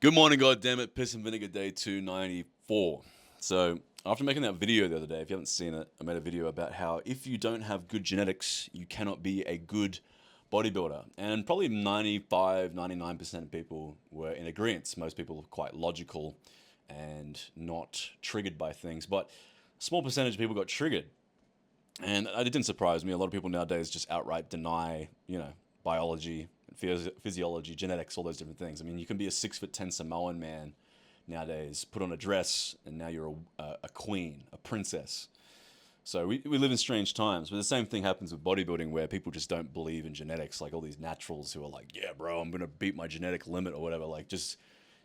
Good morning, goddammit. Piss and Vinegar Day 294. So, after making that video the other day, if you haven't seen it, I made a video about how if you don't have good genetics, you cannot be a good bodybuilder. And probably 95, 99% of people were in agreement. Most people are quite logical and not triggered by things. But a small percentage of people got triggered. And it didn't surprise me. A lot of people nowadays just outright deny, biology, physiology, genetics, all those different things. I mean, you can be a 6'10" Samoan man nowadays, put on a dress, and now you're a queen, a princess. So we live in strange times. But the same thing happens with bodybuilding, where people just don't believe in genetics. Like all these naturals who are like, yeah, bro, I'm gonna beat my genetic limit or whatever. Like just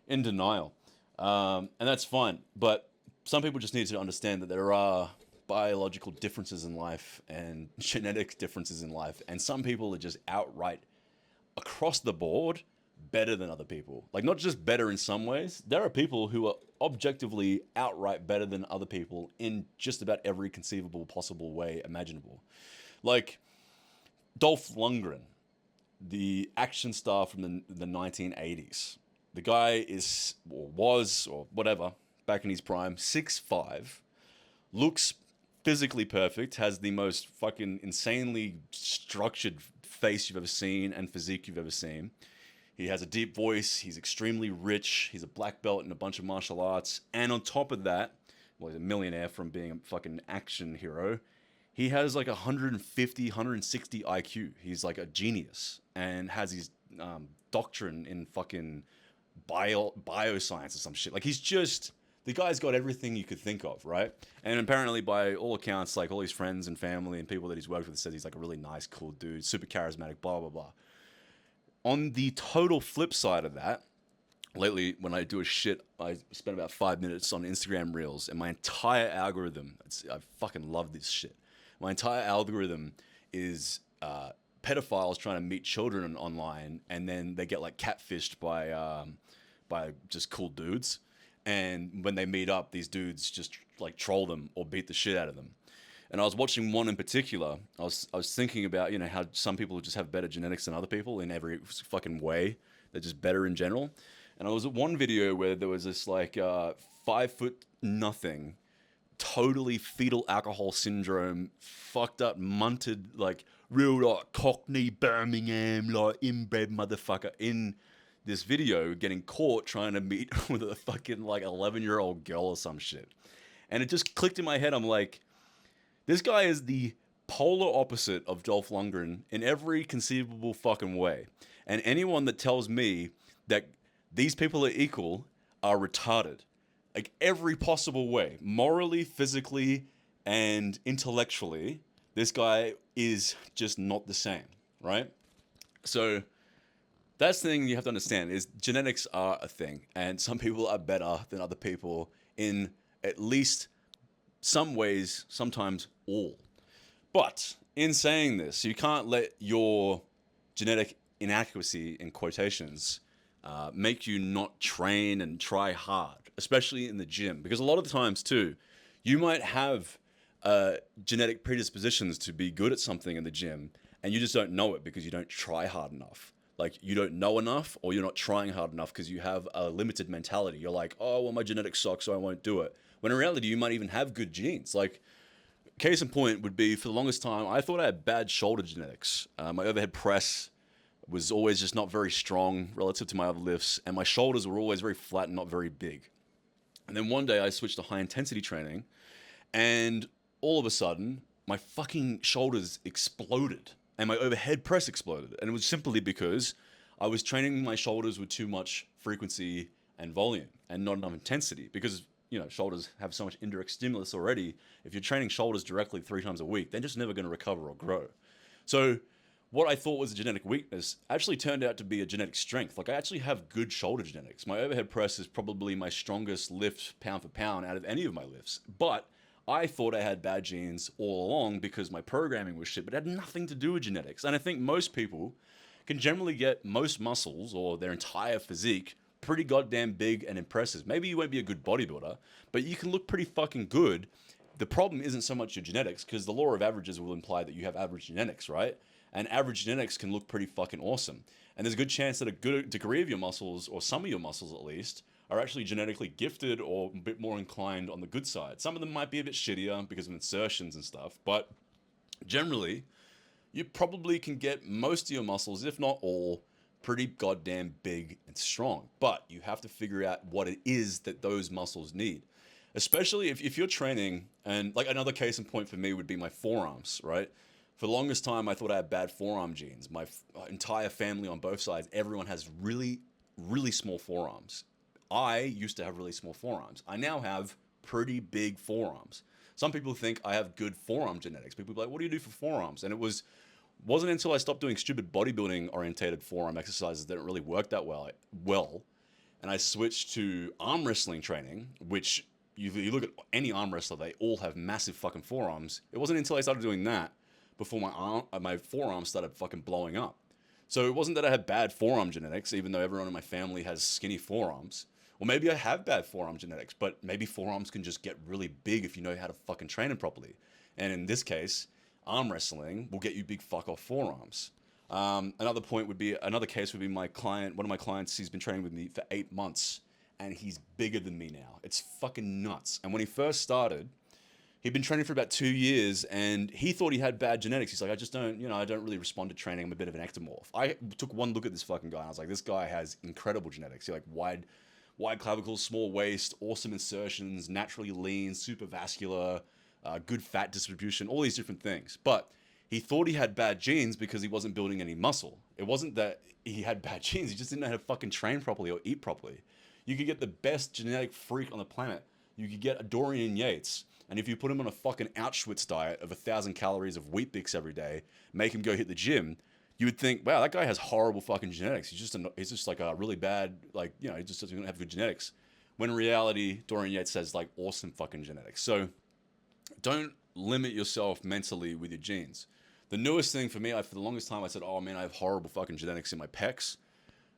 in denial, and that's fine. But some people just need to understand that there are biological differences in life and genetic differences in life, and some people are just outright across the board better than other people. Like not just better in some ways. There are people who are objectively outright better than other people in just about every conceivable possible way imaginable. Like Dolph Lundgren, the action star from the 1980s. The guy is or was or whatever back in his prime, 6'5", looks physically perfect, has the most fucking insanely structured face you've ever seen and physique you've ever seen. He has a deep voice, he's extremely rich, he's a black belt in a bunch of martial arts, and on top of that, well, he's a millionaire from being a fucking action hero. He has like 150, 160 IQ. He's like a genius and has his doctrine in fucking bioscience or some shit. Like he's just the guy's got everything you could think of, right? And apparently, by all accounts, like all his friends and family and people that he's worked with says he's like a really nice, cool dude, super charismatic, blah, blah, blah. On the total flip side of that, lately, when I do a shit, I spend about 5 minutes on Instagram Reels, and my entire algorithm, I fucking love this shit. My entire algorithm is pedophiles trying to meet children online, and then they get like catfished by just cool dudes. And when they meet up, these dudes just like troll them or beat the shit out of them. And I was watching one in particular. I was thinking about how some people just have better genetics than other people in every fucking way. They're just better in general. And I was at one video where there was this like 5 foot nothing, totally fetal alcohol syndrome, fucked up, munted, like real like Cockney Birmingham, like inbred motherfucker in this video getting caught trying to meet with a fucking like 11-year-old girl or some shit. And it just clicked in my head. I'm like, this guy is the polar opposite of Dolph Lundgren in every conceivable fucking way. And anyone that tells me that these people are equal are retarded. Like every possible way. Morally, physically, and intellectually, this guy is just not the same, right? So that's the thing you have to understand is genetics are a thing, and some people are better than other people in at least some ways, sometimes all. But in saying this, you can't let your genetic inadequacy, in quotations, make you not train and try hard, especially in the gym. Because a lot of the times, too, you might have genetic predispositions to be good at something in the gym, and you just don't know it because you don't try hard enough. Like you don't know enough, or you're not trying hard enough because you have a limited mentality. You're like, oh, well, my genetics suck, so I won't do it. When in reality, you might even have good genes. Like, case in point would be, for the longest time, I thought I had bad shoulder genetics. My overhead press was always just not very strong relative to my other lifts, and my shoulders were always very flat and not very big. And then one day I switched to high intensity training, and all of a sudden, my fucking shoulders exploded. And my overhead press exploded. And it was simply because I was training my shoulders with too much frequency and volume and not enough intensity. Because, shoulders have so much indirect stimulus already. If you're training shoulders directly 3 times a week, they're just never going to recover or grow. So what I thought was a genetic weakness actually turned out to be a genetic strength. Like I actually have good shoulder genetics. My overhead press is probably my strongest lift pound for pound out of any of my lifts. But I thought I had bad genes all along because my programming was shit, but it had nothing to do with genetics. And I think most people can generally get most muscles or their entire physique pretty goddamn big and impressive. Maybe you won't be a good bodybuilder, but you can look pretty fucking good. The problem isn't so much your genetics, because the law of averages will imply that you have average genetics, right? And average genetics can look pretty fucking awesome. And there's a good chance that a good degree of your muscles, or some of your muscles at least, are actually genetically gifted or a bit more inclined on the good side. Some of them might be a bit shittier because of insertions and stuff, but generally, you probably can get most of your muscles, if not all, pretty goddamn big and strong. But you have to figure out what it is that those muscles need. Especially if you're training, and like another case in point for me would be my forearms, right? For the longest time, I thought I had bad forearm genes. My entire family on both sides, everyone has really, really small forearms. I used to have really small forearms. I now have pretty big forearms. Some people think I have good forearm genetics. People be like, what do you do for forearms? And it wasn't until I stopped doing stupid bodybuilding orientated forearm exercises that it really worked that well. And I switched to arm wrestling training, which you look at any arm wrestler, they all have massive fucking forearms. It wasn't until I started doing that before my forearms started fucking blowing up. So it wasn't that I had bad forearm genetics, even though everyone in my family has skinny forearms. Or maybe I have bad forearm genetics, but maybe forearms can just get really big if you know how to fucking train them properly. And in this case, arm wrestling will get you big fuck off forearms. Another case would be my client. One of my clients, he's been training with me for 8 months, and he's bigger than me now. It's fucking nuts. And when he first started, he'd been training for about 2 years, and he thought he had bad genetics. He's like, I don't really respond to training. I'm a bit of an ectomorph. I took one look at this fucking guy, and I was like, this guy has incredible genetics. He's like wide clavicles, small waist, awesome insertions, naturally lean, super vascular, good fat distribution, all these different things. But he thought he had bad genes because he wasn't building any muscle. It wasn't that he had bad genes. He just didn't know how to fucking train properly or eat properly. You could get the best genetic freak on the planet. You could get a Dorian Yates, and if you put him on a fucking Auschwitz diet of 1,000 calories of Wheat Bix every day, make him go hit the gym, you would think, wow, that guy has horrible fucking genetics. He's just like a really bad, he just doesn't have good genetics. When in reality, Dorian Yates has like awesome fucking genetics. So don't limit yourself mentally with your genes. The newest thing for me, for the longest time, I said, oh man, I have horrible fucking genetics in my pecs.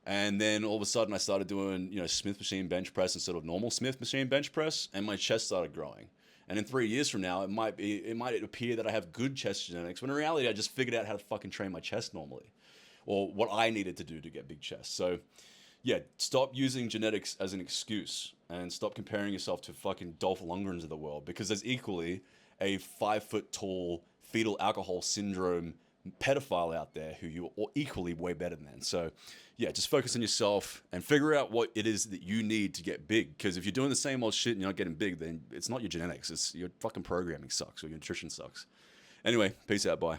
And then all of a sudden I started doing, Smith machine bench press instead of normal Smith machine bench press, and my chest started growing. And in 3 years from now, it might appear that I have good chest genetics, when in reality, I just figured out how to fucking train my chest normally, or what I needed to do to get big chest. So, yeah, stop using genetics as an excuse, and stop comparing yourself to fucking Dolph Lundgrens of the world, because there's equally a 5 foot tall fetal alcohol syndrome pedophile out there who you're equally way better than. So, yeah, just focus on yourself and figure out what it is that you need to get big. Because if you're doing the same old shit and you're not getting big, then it's not your genetics. It's your fucking programming sucks, or your nutrition sucks. Anyway, peace out. Bye.